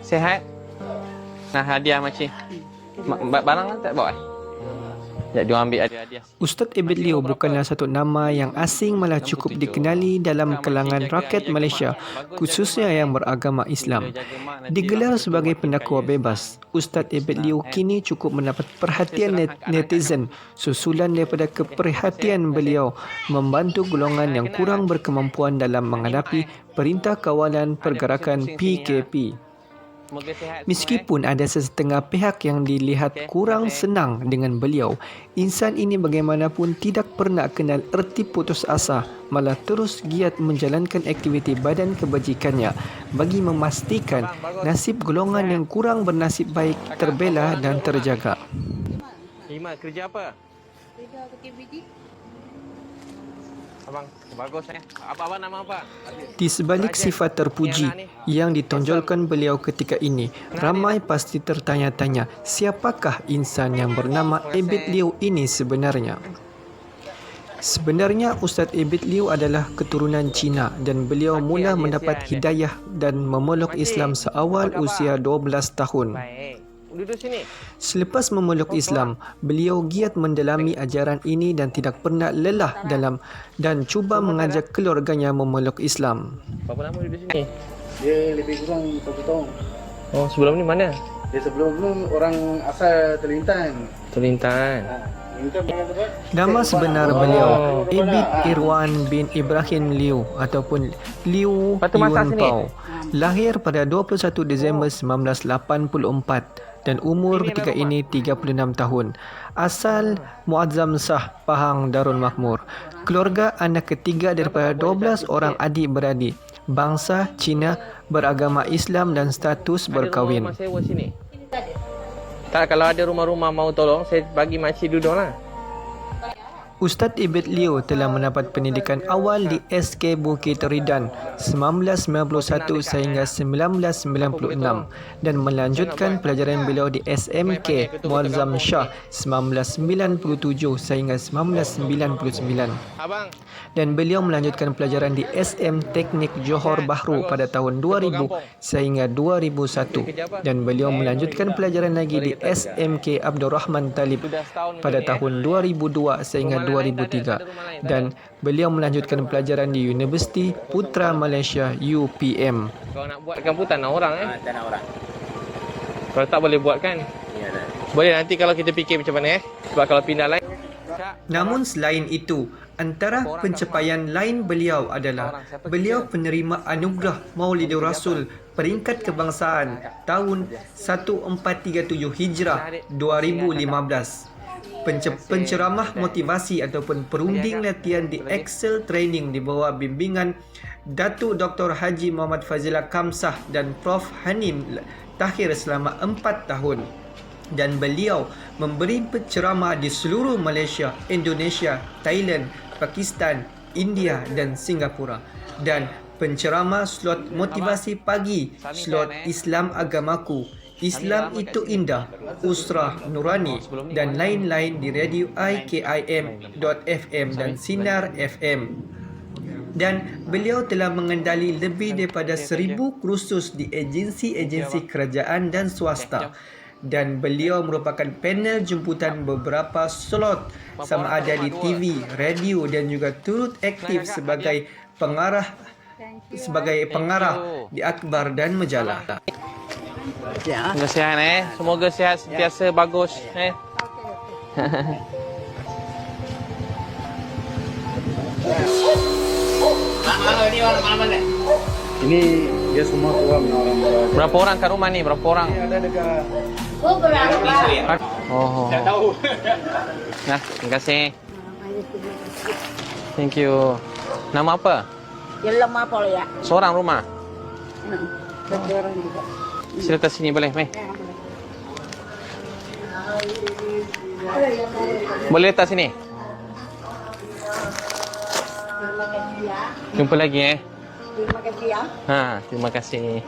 Sehat? Nah, hadiah makcik. Barang kan tak bawa? Ya, dia ambil hadiah. Ustaz Abid Liu bukanlah satu nama yang asing, malah cukup dikenali dalam kalangan rakyat Malaysia, khususnya yang beragama Islam. Digelar sebagai pendakwa bebas, Ustaz Abid Liu kini cukup mendapat perhatian netizen susulan daripada keperhatian beliau membantu golongan yang kurang berkemampuan dalam menghadapi Perintah Kawalan Pergerakan PKP. Meskipun ada sesetengah pihak yang dilihat kurang senang dengan beliau, insan ini bagaimanapun tidak pernah kenal erti putus asa, malah terus giat menjalankan aktiviti badan kebajikannya bagi memastikan nasib golongan yang kurang bernasib baik terbela dan terjaga. Iman, kerja apa? Kerja KBD. Abang, bagus Abang nama apa? Di sebalik sifat terpuji yang ditonjolkan beliau ketika ini, ramai pasti tertanya-tanya siapakah insan yang bernama Abid Liu ini sebenarnya. Sebenarnya Ustaz Abid Liu adalah keturunan Cina dan beliau mula mendapat hidayah dan memeluk Islam seawal usia 12 tahun. Baik. Duduk sini. Selepas memeluk Islam, beliau giat mendalami ajaran ini dan tidak pernah lelah dalam dan cuba mengajak keluarganya memeluk Islam. Berapa lama duduk sini? Dia lebih kurang 1 tahun. Oh, sebelum ni mana? Dia sebelum orang asal Terlintan. Terlintan. Terlintan mana tempat? Nama sebenar beliau Abid Irwan bin Ibrahim Liu ataupun Liu Lepas tu masak Yun sini. Pao. Lahir pada 21 Disember 1984 dan umur ketika ini 36 tahun. Asal Muazzam Shah, Pahang, Darul Makmur. Keluarga anak ketiga daripada 12 orang adik-beradik. Bangsa Cina, beragama Islam dan status berkahwin. Ada rumah sewa sini? Tak, kalau ada rumah-rumah mau tolong, saya bagi makcik duduk lah. Ustaz Abid Liu telah mendapat pendidikan awal di SK Bukit Ridan 1991 sehingga 1996 dan melanjutkan pelajaran beliau di SMK Muazzam Shah 1997 sehingga 1999 Abang, dan beliau melanjutkan pelajaran di SM Teknik Johor Bahru pada tahun 2000 sehingga 2001 dan beliau melanjutkan pelajaran lagi di SMK Abdul Rahman Talib pada tahun 2002 sehingga 2003 dan beliau melanjutkan pelajaran di Universiti Putra Malaysia UPM. kalau nak buat kampung tak nak orang Tak nak orang. Kalau tak boleh buat kan? Ya dah. Boleh, nanti kalau kita fikir macam mana Sebab kalau pindah lain. Namun selain itu, antara pencapaian lain beliau adalah beliau penerima anugerah Maulidur Rasul peringkat kebangsaan tahun 1437 Hijrah 2015. Penceramah motivasi ataupun perunding latihan di Excel Training di bawah bimbingan Datuk Dr. Haji Muhammad Fazilah Kamsah dan Prof. Hanim Tahir selama 4 tahun. Dan beliau memberi penceramah di seluruh Malaysia, Indonesia, Thailand, Pakistan, India dan Singapura. Dan penceramah slot motivasi pagi, slot Islam Agamaku, Islam itu indah, Usrah Nurani dan lain-lain di radio IKIM.FM dan Sinar FM. Dan beliau telah mengendali lebih daripada 1000 kursus di agensi-agensi kerajaan dan swasta. Dan beliau merupakan panel jemputan beberapa slot sama ada di TV, radio dan juga turut aktif sebagai pengarah di akhbar dan majalah. Semoga sihat Semoga sihat sentiasa bagus Ini dia semua orang. Berapa orang kat rumah ni? Berapa orang? Ini ada dekat Oh. Tak tahu. Nah, terima kasih. Thank you. Nama apa? Jelam apa ya? Seorang rumah. Seorang juga. Sila atas sini boleh, Mai? Boleh letak sini? Terima kasih ya. Jumpa lagi Terima kasih ya. Terima kasih.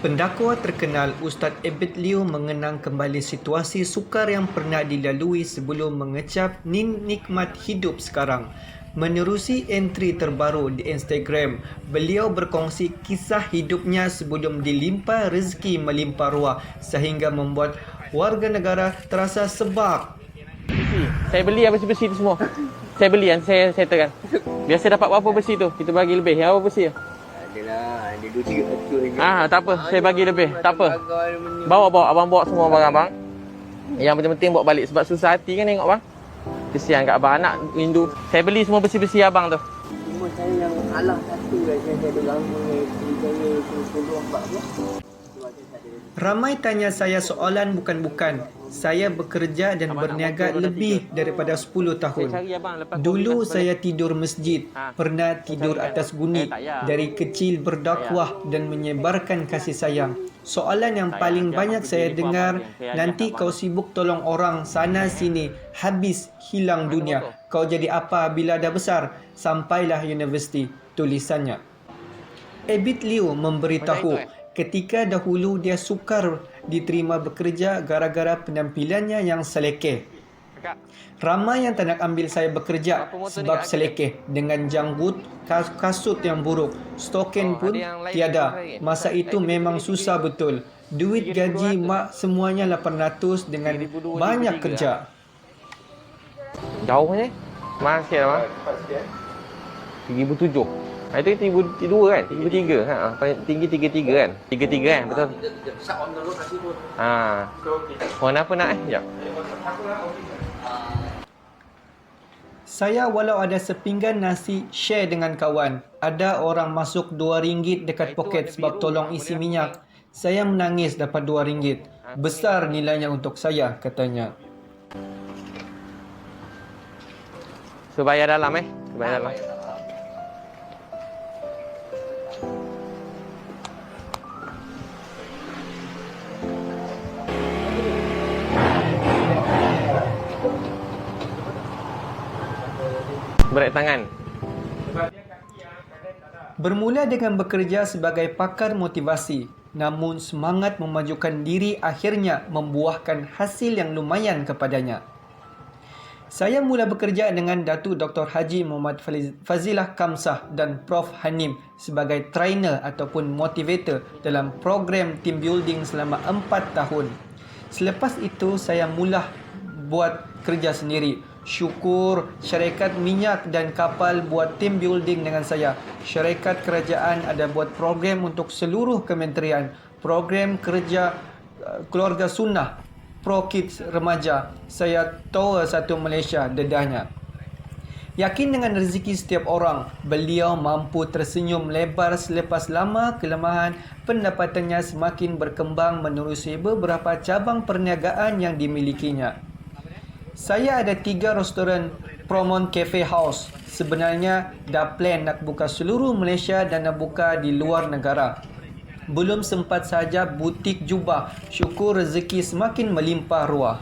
Pendakwa terkenal Ustaz Abid Liu mengenang kembali situasi sukar yang pernah dilalui sebelum mengecap nikmat hidup sekarang. Menerusi entry terbaru di Instagram, beliau berkongsi kisah hidupnya sebelum dilimpa rezeki melimpah ruah sehingga membuat warga negara terasa sebab. Saya beli besi-besi tu semua. Saya beli, nanti saya settlekan. Biasa dapat berapa besi tu? Kita bagi lebih. Yang apa besi tu? Adalah, ada 2-3 Tak apa. Saya bagi lebih. Tak apa. Bawa. Abang bawa semua barang abang. Yang penting bawa balik. Sebab susah hati kan tengok bang. Kesian kat abang, anak rindu. Saya beli semua besi-besi abang tu. Cuma saya yang alah satu lah. Saya ada ganggu ni. Saya tolong buat apa. Ramai tanya saya soalan bukan-bukan. Saya bekerja dan berniaga lebih daripada 10 tahun. Dulu saya tidur masjid, pernah tidur atas gunit. Dari kecil berdakwah dan menyebarkan kasih sayang. Soalan yang paling banyak saya dengar, nanti kau sibuk tolong orang sana sini, habis hilang dunia. Kau jadi apa bila dah besar? Sampailah universiti, tulisannya. Abid Liu memberitahu, ketika dahulu dia sukar diterima bekerja gara-gara penampilannya yang selekeh. Ramai yang tak nak ambil saya bekerja sebab selekeh dengan janggut, kasut yang buruk, stokin pun tiada. Masa itu memang susah betul. Duit gaji mak semuanya 800 dengan banyak kerja. Jauh ni? Mahal sikit abang. 3,007. Itu 3,2 kan? 3,3. Tinggi 3,3 kan? 3,3 kan? Betul? Warna apa nak Sekejap. Saya walau ada sepinggan nasi share dengan kawan. Ada orang masuk RM2 dekat poket sebab tolong isi minyak. Saya menangis dapat RM2. Besar nilainya untuk saya, katanya. So bayar dalam bayar dalam. Berat tangan. Bermula dengan bekerja sebagai pakar motivasi, namun semangat memajukan diri akhirnya membuahkan hasil yang lumayan kepadanya. Saya mula bekerja dengan Datuk Dr. Haji Muhammad Fazilah Kamsah dan Prof Hanim sebagai trainer ataupun motivator dalam program team building selama 4 tahun. Selepas itu saya mula buat kerja sendiri. Syukur syarikat minyak dan kapal buat team building dengan saya. Syarikat kerajaan ada buat program untuk seluruh kementerian. Program kerja keluarga sunnah, Pro Kids remaja. Saya Tower 1 Malaysia, dedahnya. Yakin dengan rezeki setiap orang, beliau mampu tersenyum lebar selepas lama kelemahan. Pendapatannya semakin berkembang menerusi beberapa cabang perniagaan yang dimilikinya. Saya ada 3 restoran Promon Cafe House. Sebenarnya dah plan nak buka seluruh Malaysia dan nak buka di luar negara. Belum sempat saja butik jubah. Syukur rezeki semakin melimpah ruah.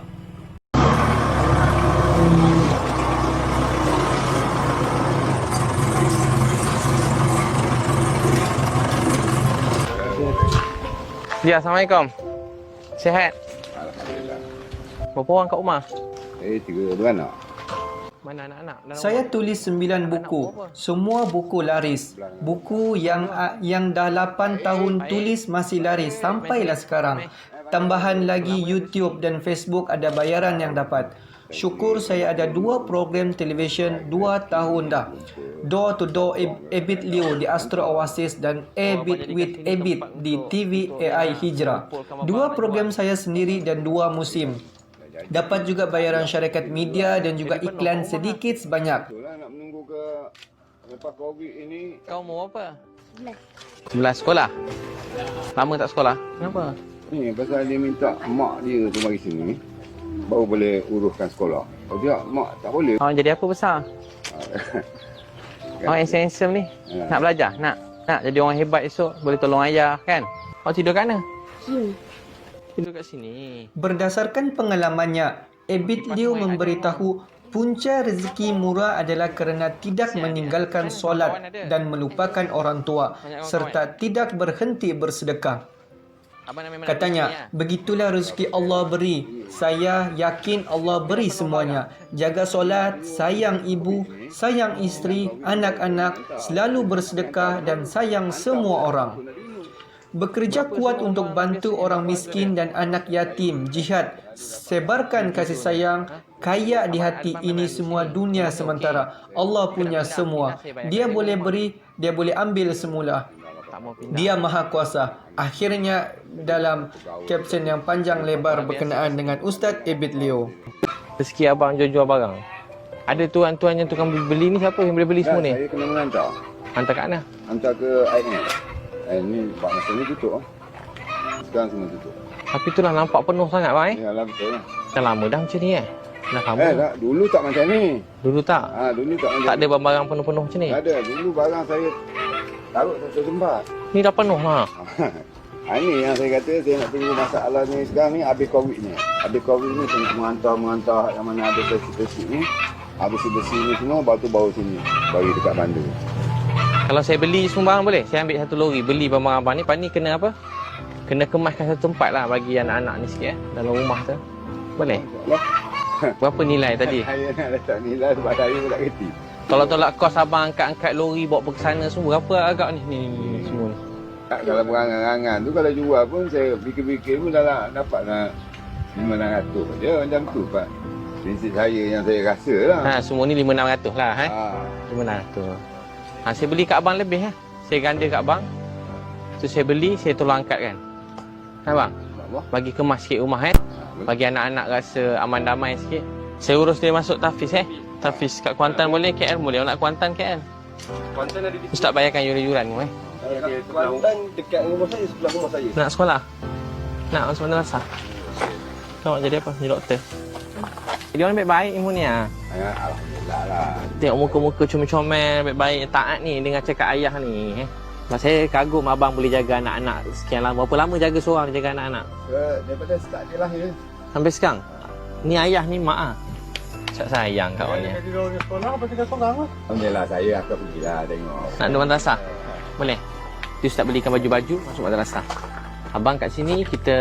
Ya, Assalamualaikum. Sihat? Alhamdulillah. Berapa orang kat rumah? 3 beranak. Mana anak-anak? Saya tulis 9 buku. Semua buku laris. Buku yang dah 8 tahun tulis masih laris sampailah sekarang. Tambahan lagi YouTube dan Facebook ada bayaran yang dapat. Syukur saya ada 2 program televisyen 2 tahun dah. Door to Door Abid Liu di Astro Oasis dan Abid with Abid di TV AI Hijrah. 2 program saya sendiri dan 2 musim. Dapat juga bayaran syarikat media dan juga iklan sedikit sebanyak. Itulah nak menunggu ke lepas Covid ini. Kau mau apa? 11 sekolah. Lama tak sekolah? Kenapa? Ni pasal dia minta mak dia tu mari sini. Baru boleh uruskan sekolah. Kalau tidak, mak tak boleh. Awak jadi apa besar? Awak handsome ni. Nak belajar? Nak jadi orang hebat esok. Boleh tolong ayah kan? Awak tidur kat mana? Tidur kat sini. Berdasarkan pengalamannya, Abid Liu memberitahu punca rezeki murah adalah kerana tidak meninggalkan solat dan melupakan orang tua serta tidak berhenti bersedekah. Katanya, begitulah rezeki Allah beri. Saya yakin Allah beri semuanya. Jaga solat, sayang ibu, sayang isteri, anak-anak, selalu bersedekah dan sayang semua orang. Bekerja kuat untuk bantu orang miskin dan anak yatim, jihad, sebarkan kasih sayang, kaya di hati. Ini semua dunia sementara. Allah punya semua. Dia boleh beri, dia boleh ambil semula. Dia maha kuasa. Akhirnya dalam caption yang panjang lebar berkenaan dengan Ustaz Abid Leo. Rezeki abang jual-jual barang. Ada tuan-tuan yang tukang beli ni, siapa yang boleh beli semua ni? Saya kena mengantar. Hantar kat mana? Hantar ke IM. Ni buat masa ni tutup. Sekarang semua tutup. Tapi itulah nampak penuh sangat bang Ya lah, betul lah. Dah lama dah macam ni Dah lama. Tak, dulu tak macam ni. Dulu tak? Dulu tak macam Tak ada ni. barang penuh-penuh macam ni? Tak ada. Dulu barang saya taruh satu tempat. Ni dah penuh lah. Ini yang saya kata, saya nak tunggu masalah ni sekarang ni habis Covid ni. Habis Covid ni saya nak mengantar yang mana ada bersih-bersih ni. Habis bersih ni semua, baru sini. Baru dekat bandar. Kalau saya beli semua barang boleh? Saya ambil satu lori, beli barang abang ni. Lepas ni kena apa? Kena kemaskan satu tempat lah bagi anak-anak ni sikit dalam rumah tu. Boleh? Berapa nilai tadi? Saya nak letak nilai sebab saya pun tak kerti. Kalau tolak kos abang angkat-angkat lori bawa pergi sana semua, berapa agak ni? Ni semua ni. Kalau berangan-angan tu, kalau jual pun saya fikir-fikir pun dah dapat lah 500 je macam tu Pak. Prinsip saya yang saya rasa lah. Semua ni 500-600 lah 500. Saya beli kat abang lebih Saya ganda kat abang. Tu saya beli, saya tolong angkat kan. Bang? Bagi kemas sikit rumah Bagi anak-anak rasa aman damai sikit. Saya urus dia masuk Tafiz Tafiz kat Kuantan boleh, KL boleh. Orang nak Kuantan KL. Kuantan ada di Ustaz bayarkan yuran-yuran mu Kuantan dekat rumah saya, sebelah rumah saya. Nak sekolah? Nak masuk madrasah? Kau nak jadi apa? Jadi doktor? Dia orang baik-baik ilmu ni Alhamdulillah lah. Tengok muka-muka comel-comel, baik-baik, taat ni dengan cakap ayah ni Saya kagum abang boleh jaga anak-anak sekian lama. Berapa lama jaga seorang jaga anak-anak? Daripada start dia lahir. Sampai sekarang? Ni ayah ni mak Cak sayang kat orang ni. Alhamdulillah saya akan pergilah tengok. Nak ada madrasah? Boleh? Dia start belikan baju-baju masuk madrasah. Abang kat sini kita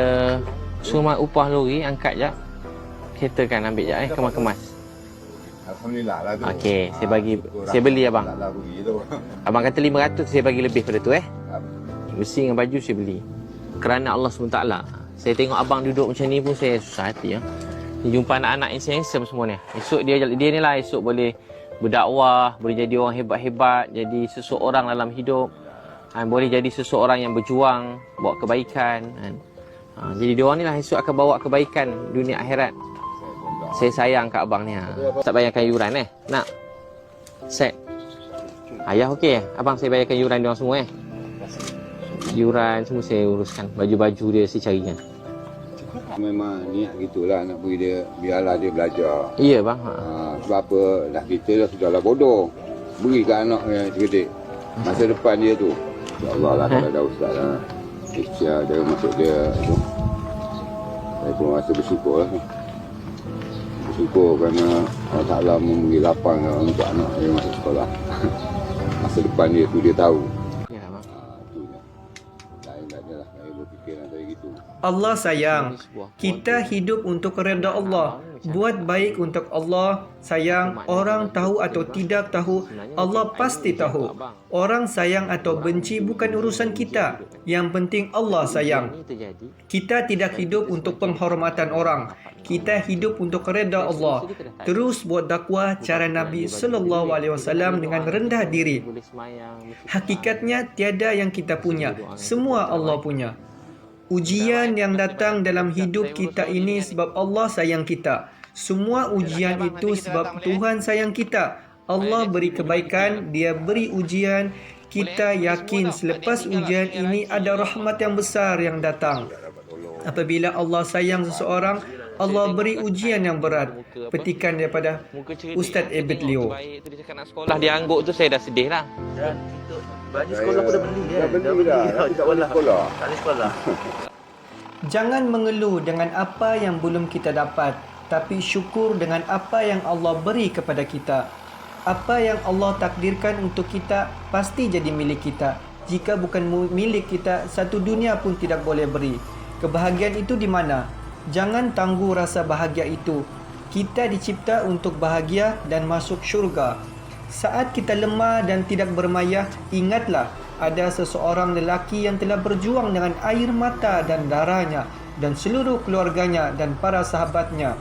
suruh upah lori angkat je. Kereta kan ambil je kemas-kemas. Alhamdulillah lah tu. Okey, saya bagi saya beli abang. Tak lah rugi tu. Abang kata 500 saya bagi lebih pada tu Besi dengan baju saya beli. Kerana Allah SWT. Saya tengok abang duduk macam ni pun saya susah hati Dia jumpa anak-anak yang handsome semua ni. Esok dia ni lah esok boleh berdakwah, boleh jadi orang hebat-hebat, jadi seseorang dalam hidup. Boleh jadi seseorang yang berjuang, bawa kebaikan. Jadi dia orang ni lah esok akan bawa kebaikan dunia akhirat. Saya sayang kat abang ni Tak bayarkan yuran Nak? Set Ayah okey abang saya bayarkan yuran dia orang semua Yuran semua saya uruskan. Baju-baju dia saya carikan. Memang niat gitulah nak beri dia, biarlah dia belajar. Ya bang. Sebab apa, dah kita dah sudahlah bodoh. Beri ke anak yang cerdik. Masa depan dia tu. InsyaAllah lah kalau dah ustaz lah. Ikhtiar dia masuk dia tu. Saya pun rasa bersyukur lah. Bersyukur kerana Allah Ta'ala memberi lapang untuk anak dia masuk sekolah. Masa depan dia tu dia tahu. Ya bang. Lain tak adalah saya berfikiran saya gitu. Allah sayang. Kita hidup untuk redha Allah. Buat baik untuk Allah. Sayang, orang tahu atau tidak tahu, Allah pasti tahu. Orang sayang atau benci bukan urusan kita. Yang penting Allah sayang. Kita tidak hidup untuk penghormatan orang. Kita hidup untuk redha Allah. Terus buat dakwah cara Nabi SAW dengan rendah diri. Hakikatnya tiada yang kita punya. Semua Allah punya. Ujian yang datang dalam hidup kita ini sebab Allah sayang kita. Semua ujian itu sebab Tuhan sayang kita. Allah beri kebaikan, Dia beri ujian. Kita yakin selepas ujian ini ada rahmat yang besar yang datang. Apabila Allah sayang seseorang, Allah beri ujian yang berat. Petikan daripada Ustaz Abid Leo. Sekolah dia angguk tu saya dah sedih lah. Baju sekolah pun dah beli Dah beli dah. Tak beli sekolah. Tak ada sekolah. Jangan mengeluh dengan apa yang belum kita dapat, tapi syukur dengan apa yang Allah beri kepada kita. Apa yang Allah takdirkan untuk kita pasti jadi milik kita. jika bukan milik kita, satu dunia pun tidak boleh beri. Kebahagiaan itu di mana? Jangan tangguh rasa bahagia itu. Kita dicipta untuk bahagia dan masuk syurga. Saat kita lemah dan tidak bermayah, ingatlah ada seseorang lelaki yang telah berjuang dengan air mata dan darahnya dan seluruh keluarganya dan para sahabatnya